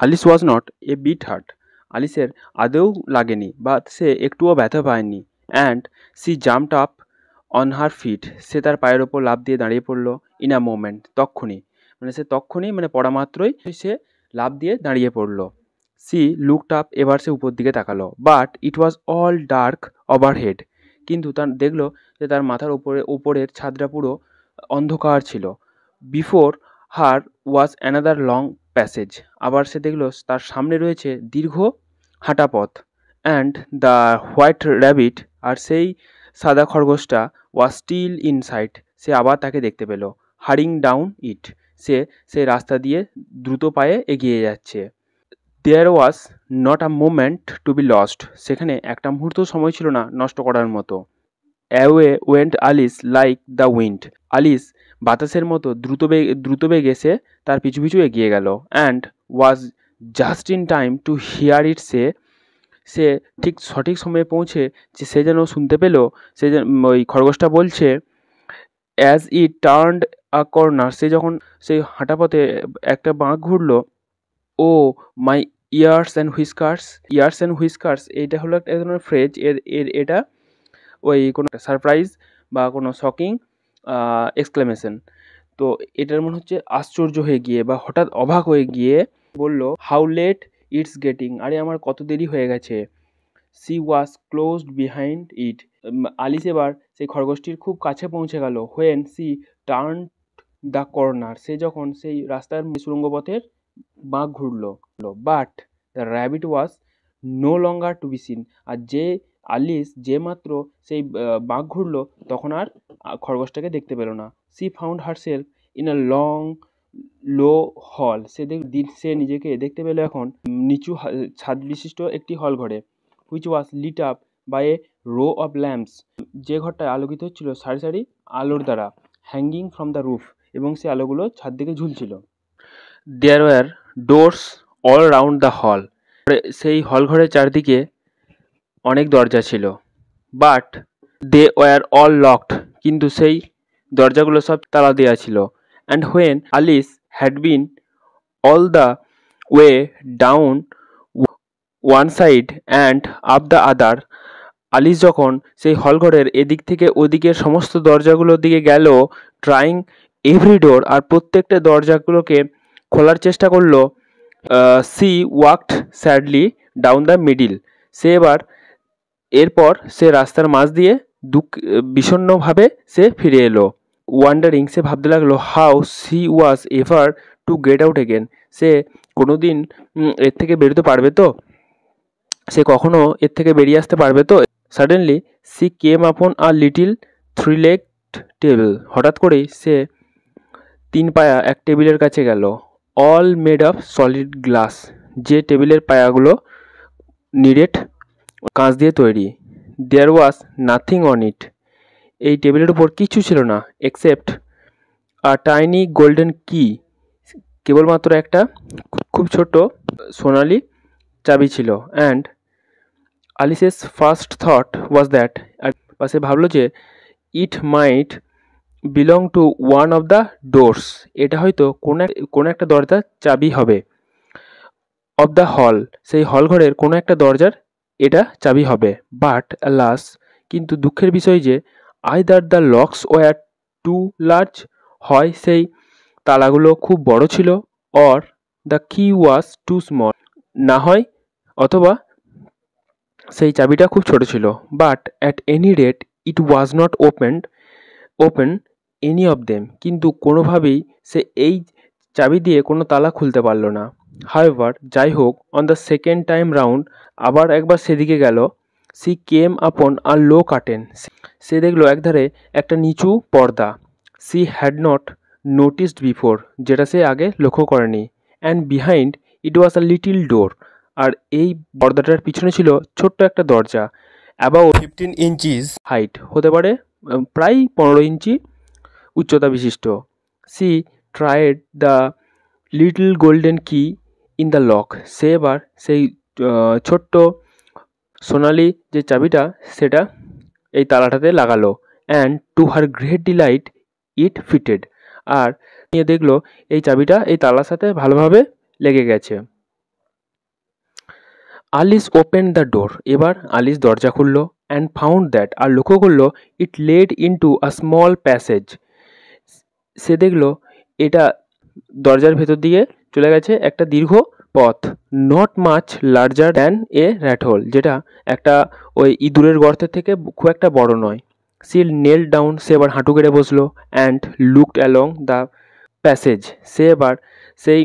Ali's was not a bit hurt. আলিসের আদৌ লাগেনি বা সে একটুও ব্যথা পায়নি। And she jumped up on her feet. সে তার পায়ের ওপর লাফ দিয়ে দাঁড়িয়ে পড়লো। ইন আ মোমেন্ট, তক্ষুনি, সে তক্ষুনি পড়া মাত্রই সে লাফ দিয়ে দাঁড়িয়ে পড়লো। সি লুকড আপ, এবার সে উপর দিকে তাকালো। But it was all dark overhead. কিন্তু তার দেখলো যে তার মাথার উপরের ছাদটা পুরো অন্ধকার ছিল। বিফোর হার ওয়াজ অ্যানাদার লং প্যাসেজ। আবার সে দেখলো তার সামনে রয়েছে দীর্ঘ হাঁটা পথ। অ্যান্ড দ্য হোয়াইট র্যাবিট, আর সেই সাদা খরগোশটা ওয়াজ স্টিল ইনসাইড। সে আবার তাকে দেখতে পেল। হারিং ডাউন ইট, সে সেই রাস্তা দিয়ে দ্রুত পায়ে এগিয়ে যাচ্ছে। There was not a moment to be lost. সেখানে একটা মুহূর্ত সময় ছিল না নষ্ট করার মতো। Away went Alice like the wind. Alice বাতাসের মতো দ্রুত বেগে সে তার পিছু পিছু এগিয়ে গেল। And was just in time to hear it say. সে ঠিক সঠিক সময়ে পৌঁছে যে সে যেন শুনতে পেল, সে যেন ওই খরগোশটা বলছে, as it turned a corner, সে যখন সেই হাঁটা পথে একটা বাঁক ঘুরলো। Oh my ears and whiskers. Ears and whiskers এইটা হলো একটা ধরনের ফ্রেজ। এটা ওই কোনো সারপ্রাইজ বা কোনো শকিং এক্সক্লেমেশন। তো এটার মনে হচ্ছে আশ্চর্য হয়ে গিয়ে বা হঠাৎ অবাক হয়ে গিয়ে বলল, হাউ লেট ইটস গেটিং, আরে আমার কত দেরি হয়ে গেছে। She was closed behind it. Alice এবার সেই খরগোশটির খুব কাছে পৌঁছে গেল। When she turn the corner, সে যখন সেই রাস্তার সুড়ঙ্গ পথের বাঁক ঘুরলো। But the rabbit was no longer to be seen. আর আলিস যে মাত্র সেই বাঁক ঘুরলো তখন আর খরগোশটাকে দেখতে পেল না। She found herself in a long low hall. সে নিজেকে দেখতে পেল এখন নিচু ছাদ বিশিষ্ট একটি হল ঘরে। Which was lit up by a row of lamps, যে ঘরটায় আলোকিত হচ্ছিল সারি সারি আলোর দ্বারা। হ্যাঙ্গিং ফ্রম দ্য রুফ, এবং সেই আলোগুলো ছাদ থেকে ঝুলছিল। There were doors all round the hall. সেই হল ঘরের চারদিকে অনেক দরজা ছিল। But they were all locked, কিন্তু সেই দরজাগুলো সব তালা দেওয়া ছিল। And when Alice had been all the way down one side and up the other, Alice যখন সেই হলঘরের এদিক থেকে ওদিকের সমস্ত দরজাগুলোর দিকে গেল, ট্রাইং এভরি ডোর, আর প্রত্যেকটা দরজাগুলোকে খোলার চেষ্টা করলো। She walked sadly down the middle, সে এরপর সে রাস্তার মাঝ দিয়ে বিষণ্ণভাবে সে ফিরে এলো। ওয়ান্ডারিং, সে ভাবতে লাগলো, how she was ever to get out again, সে কোনোদিন এর থেকে বেরোতে পারবে তো, সে কখনো এর থেকে বেরিয়ে আসতে পারবে তো। সাডেনলি সি কেম আপন a little three legged table, হঠাৎ করেই সে তিন পায়া এক টেবিলের কাছে গেল। All made of solid glass, যে টেবিলের পায়াগুলো নিরেট কাঁচ দিয়ে তৈরি। দেয়ার ওয়াজ নাথিং অন ইট, এই টেবিলের উপর কিছু ছিল না এক্সেপ্ট আ টাইনি গোল্ডেন কি, কেবলমাত্র একটা খুব ছোট সোনালি চাবি ছিল। And Alice's first thought was that, আর সে ভাবলো যে it might belong to one of the doors, এটা হয়তো কোনো একটা দরজার চাবি হবে। অফ দ্য হল, সেই হল ঘরের কোনো একটা দরজার এটা চাবি হবে। বাট অ্যালাস, কিন্তু দুঃখের বিষয় যে either the locks were too large, হয় সেই তালাগুলো খুব বড় ছিল, অর দ্য কি ওয়াজ টু স্মল, না হয় অথবা সেই চাবিটা খুব ছোট ছিল। But at any rate it was not open any of them, কিন্তু কোনোভাবেই সে এই চাবি দিয়ে কোনো তালা খুলতে পারল না। হাউএভার, যাই হোক, on the second time round, আবার একবার সেদিকে গেল। সি কেম আপন আ লো কার্টেন, সে দেখলো একধারে একটা নিচু পর্দা। She had not noticed before, যেটা সে আগে লক্ষ্য করেনি। And behind it was a little door, আর এই পর্দাটার পিছনে ছিল ছোট্ট একটা দরজা। অ্যাবাউট 15 ইঞ্চিস হাইট, হতে পারে প্রায় 15 ইঞ্চি উচ্চতা বিশিষ্ট। She tried the little golden key in the lock, সে এবার সেই ছোট্ট সোনালি যে চাবিটা সেটা এই তালাটাতে লাগালো। And to her great delight it fitted, আর নিয়ে দেখলো এই চাবিটা এই তালার সাথে ভালোভাবে লেগে গেছে। আলিস ওপেন দ্য ডোর। এবার আলিস দরজা খুলল অ্যান্ড ফাউন্ড দ্যাট, আর লক্ষ্য করলো, it led into a small passage. সে দেখলো এটা দরজার ভেতর দিয়ে চলে গেছে একটা দীর্ঘ পথ। Not much larger than a rat hole, যেটা একটা ওই ইঁদুরের গর্তের থেকে খুব একটা বড় নয়। সি নেল ডাউন, সে এবার হাঁটু গেড়ে বসলো and looked along the passage. সে এবার সেই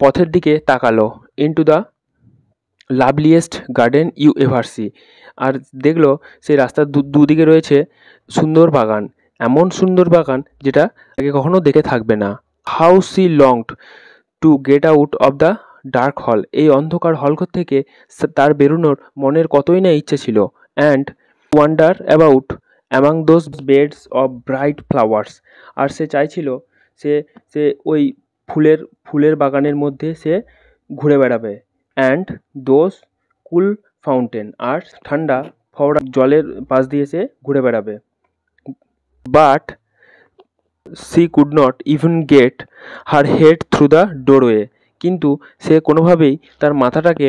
পথের দিকে তাকালো into the loveliest garden you ever see. আর দেখলো সেই রাস্তার দুদিকে রয়েছে সুন্দর বাগান, এমন সুন্দর বাগান যেটা আগে কখনো দেখে থাকবে না। How she longed to get out of the dark hall, এই অন্ধকার হলঘর থেকে তার বেরোনোর মনের কতই না ইচ্ছে ছিল। And wander about among those beds of bright flowers, আর সে চাইছিল সে সে ওই ফুলের বাগানের মধ্যে সে ঘুরে বেড়াবে। অ্যান্ড দোজ কুল ফাউন্টেন, আর ঠান্ডা ফওয়ারা জলের পাশ দিয়ে সে ঘুরে বেড়াবে। But C could not even gate her head through the doorway, কিন্তু সে কোনোভাবেই তার মাথাটাকে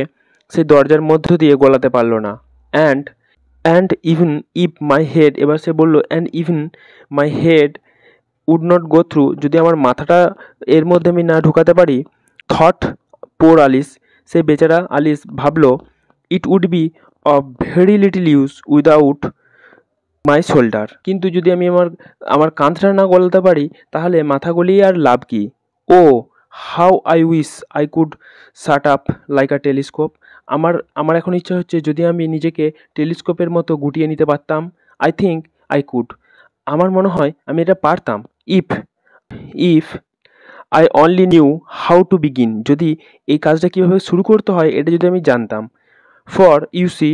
সেই দরজার মধ্য দিয়ে গলাতে পারল না। And even if my head, এবার সে বলল and even my head would not go through, যদি আমার মাথাটা এর মধ্যে আমি না ঢুকাতে পারি, থট পোর আলিস, সে বেচারা আলিস ভাবলো, it would be of very little use without my shoulder, কিন্তু যদি আমি আমার কাঁধটা না গলাতে পারি তাহলে মাথা গলিয়ে আর লাভ কি। Oh how I wish I could shut up like a telescope, আমার এখন ইচ্ছা হচ্ছে যদি আমি নিজেকে টেলিস্কোপের মতো গুটিয়ে নিতে পারতাম। আই থিঙ্ক আই কুড, আমার মনে হয় আমি এটা পারতাম। If if I only new how to begin, যদি এই কাজটা কীভাবে শুরু করতে হয় এটা যদি আমি জানতাম। For you see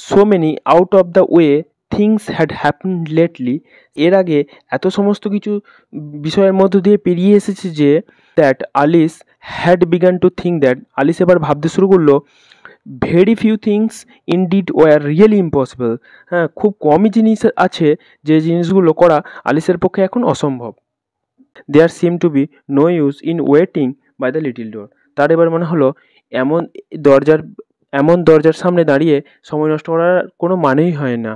so many out of the way things had happen lately, এর আগে এত সমস্ত কিছু বিষয়ের মধ্য দিয়ে পেরিয়ে এসেছে যে that Alice had begun to think that, Alice এবার ভাবতে শুরু করলো, very few things indeed were really impossible, হ্যাঁ খুব কমই জিনিস আছে যে জিনিসগুলো করা আলিসের পক্ষে এখন অসম্ভব। There seem to be no use in waiting by the little door, তার এবার মনে হলো এমন দরজার দরজার সামনে দাঁড়িয়ে সময় নষ্ট করার কোনো মানেই হয় না।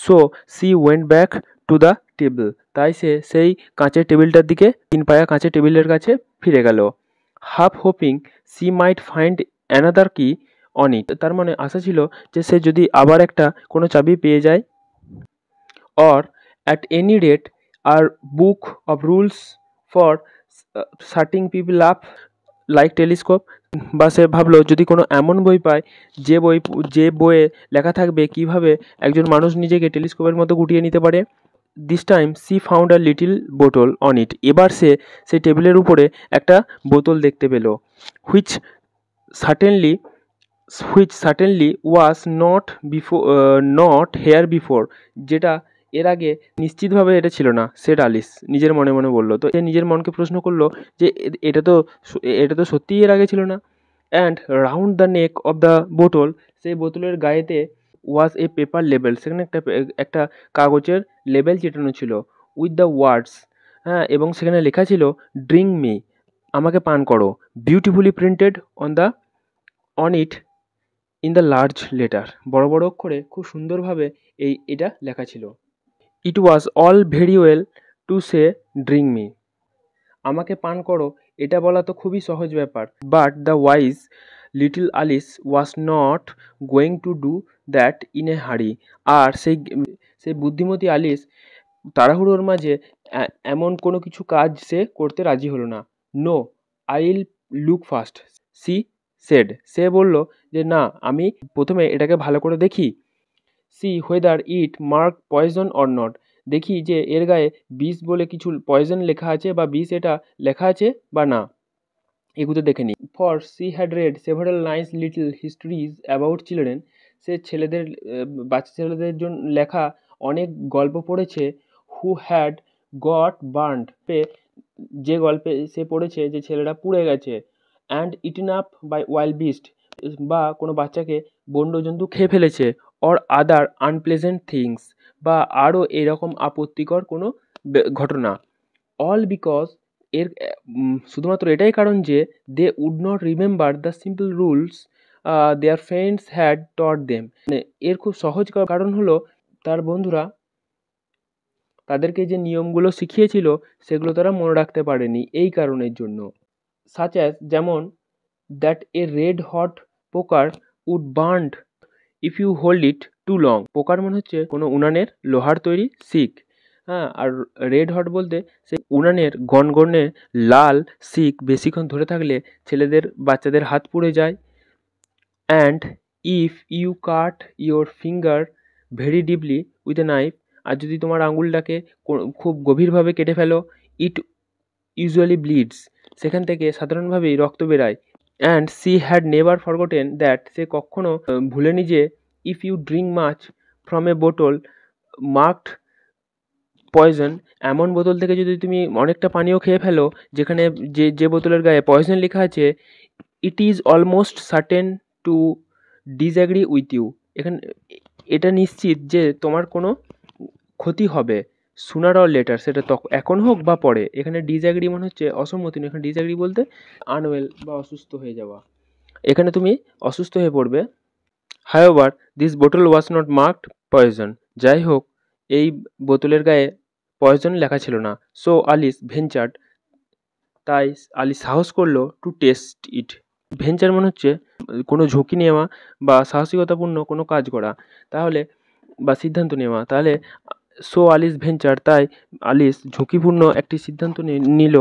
So she went back to the table, তাই সে সেই কাঁচের টেবিলটার দিকে, 3 পায়া কাঁচের টেবিলের কাছে ফিরে গেল। হাফ হোপিং সি মাইট ফাইন্ড অ্যানাদার কি অন ইট, তার মানে আশা ছিল যে সে যদি আবার একটা কোনো চাবি পেয়ে যায়। Or at any rate a book of rules for shutting people up like telescope, বা সে ভাবলো যদি কোনো এমন বই পায় যে বইয়ে লেখা থাকবে কিভাবে একজন মানুষ নিজেকে টেলিস্কোপের মতো গুটিয়ে নিতে পারে। This time she found a little বোতল অন ইট, এবার সে সেই টেবিলের উপরে একটা বোতল দেখতে পেল, which certainly was not here before, যেটা এর আগে নিশ্চিতভাবে এটা ছিল না, সেট আলিস নিজের মনে মনে বলল। তো সে নিজের মনকে প্রশ্ন করলো যে এটা তো সত্যিই এর আগে ছিল না। And round the neck of the বোতল, সেই বোতলের গায়েতে ওয়াজ এ পেপার লেবেল, সেখানে একটা কাগজের লেবেল চেটানো ছিল, উইথ দ্য ওয়ার্ডস, হ্যাঁ, এবং সেখানে লেখা ছিল ড্রিঙ্ক মি, আমাকে পান করো, beautifully printed on it in the large letter, বড় বড় অক্ষরে খুব সুন্দরভাবে এটা লেখা ছিল। It was all very well to say drink me, আমাকে পান করো এটা বলা তো খুবই সহজ ব্যাপার, but the wise little Alice was not going to do that in a hurry, আর সেই বুদ্ধিমতী আলিস তাড়াহুড়োর মাঝে এমন কোনো কিছু কাজ সে করতে রাজি হলো না। No, I'll look first, she said, সে বলল যে না, আমি প্রথমে এটাকে ভালো করে দেখি। See whether it mark poison or not, দেখি যে এর গায়ে বিষ বলে কিছু পয়জন লেখা আছে বা বিষ এটা লেখা আছে বা না, এগুলো দেখে নিই। For she had read several nice little histories about children, সে বাচ্চা ছেলেদের জন্য লেখা অনেক গল্প পড়েছে। হু হ্যাড গট বার্নড, যে গল্পে সে পড়েছে যে ছেলেরা পুড়ে গেছে। And eaten up by wild beast, বা কোনো বাচ্চাকে বন্য জন্তু খেয়ে ফেলেছে। অর আদার আনপ্লেজেন্ট থিংস, বা আরও এরকম আপত্তিকর কোনো ঘটনা। অল বিকজ, শুধুমাত্র এটাই কারণ যে they would not remember the simple rules their friends had taught them. মানে এর খুব সহজ কারণ হলো তার বন্ধুরা তাদেরকে যে নিয়মগুলো শিখিয়েছিল সেগুলো তারা মনে রাখতে পারেনি এই কারণের জন্য। সাচ অ্যাজ যেমন that a red hot poker would burned if you hold it too long. Poker মনে হচ্ছে কোনো উনানের লোহার তৈরি শিক। হ্যাঁ, আর রেড হট বলতে সে উনানের গনগনে লাল শিক বেশিক্ষণ ধরে থাকলে বাচ্চাদের হাত পুড়ে যায়। And if you cut your finger very deeply with a knife, আর যদি তোমার আঙুলটাকে খুব গভীরভাবে কেটে ফেলো, ইট ইউজুয়ালি ব্লিডস, সেখান থেকে সাধারণভাবেই রক্ত বেরায়। And she had never forgotten that, সে কখনো ভুলেনি যে if you drink much from a bottle marked poison, এমন বোতল থেকে যদি তুমি অনেকটা পানীয় খেয়ে ফেলো যেখানে যে বোতলের গায়ে পয়জন লেখা আছে, it is almost certain to disagree with you, এটা নিশ্চিত যে তোমার কোনো ক্ষতি হবে সুনার অর লেটার, সেটা এখন হোক বা পরে। এখানে ডিসঅ্যাগ্রি মনে হচ্ছে অসম্মতি নয়, এখানে ডিসঅ্যাগ্রি বলতে আনওয়েল বা অসুস্থ হয়ে যাওয়া, এখানে তুমি অসুস্থ হয়ে পড়বে। হাউএভার দিস বোতল ওয়াজ নট মার্কড পয়জন, যাই হোক এই বোতলের গায়ে পয়জন লেখা ছিল না। সো আলিস ভেঞ্চার্ড, তাই আলিস সাহস করলো টু টেস্ট ইট। ভেঞ্চার মনে হচ্ছে কোনো ঝুঁকি নেওয়া বা সাহসিকতাপূর্ণ কোনো কাজ করা, তাহলে বা সিদ্ধান্ত নেওয়া, তাহলে সো আলিস ভেঞ্চার, তাই আলিস ঝুঁকিপূর্ণ একটি সিদ্ধান্ত নিল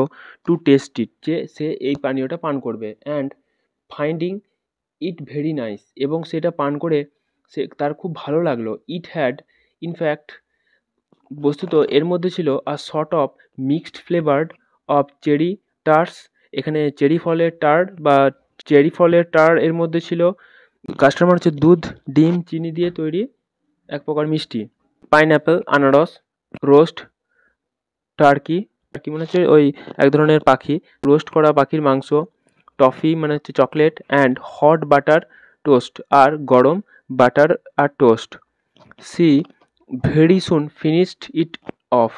টু টেস্ট ইট, যে সে এই পানীয়টা পান করবে। And finding it very nice, এবং সেটা পান করে তার খুব ভালো লাগলো। ইট হ্যাড ইনফ্যাক্ট, বস্তুত এর মধ্যে ছিল a sort of mixed flavoured of cherry tarts, এখানে চেরি ফলের টার্ড বা চেরি ফলের টার এর মধ্যে ছিল। কাস্টমার হচ্ছে দুধ, ডিম, চিনি দিয়ে তৈরি এক প্রকার মিষ্টি। পাইনঅ্যাপেল, আনারস, রোস্ট টার্কি, টার্কি মানে হচ্ছে ওই এক ধরনের পাখি, রোস্ট করা পাখির মাংস, টফি মানে হচ্ছে chocolate, and hot butter toast, আর গরম বাটার আর toast. She very soon finished it off,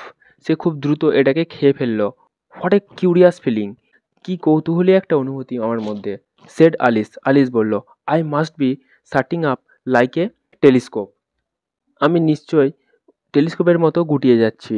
সে খুব দ্রুত এটাকে খেয়ে ফেললো। হোয়াট এ কিউরিয়াস ফিলিং, কি কৌতূহলী একটা অনুভূতি আমার মধ্যে। সেড আলিস, আলিস বলল, I must be sorting up like a telescope, আমি নিশ্চয়ই টেলিস্কোপের মতো গুটিয়ে যাচ্ছি।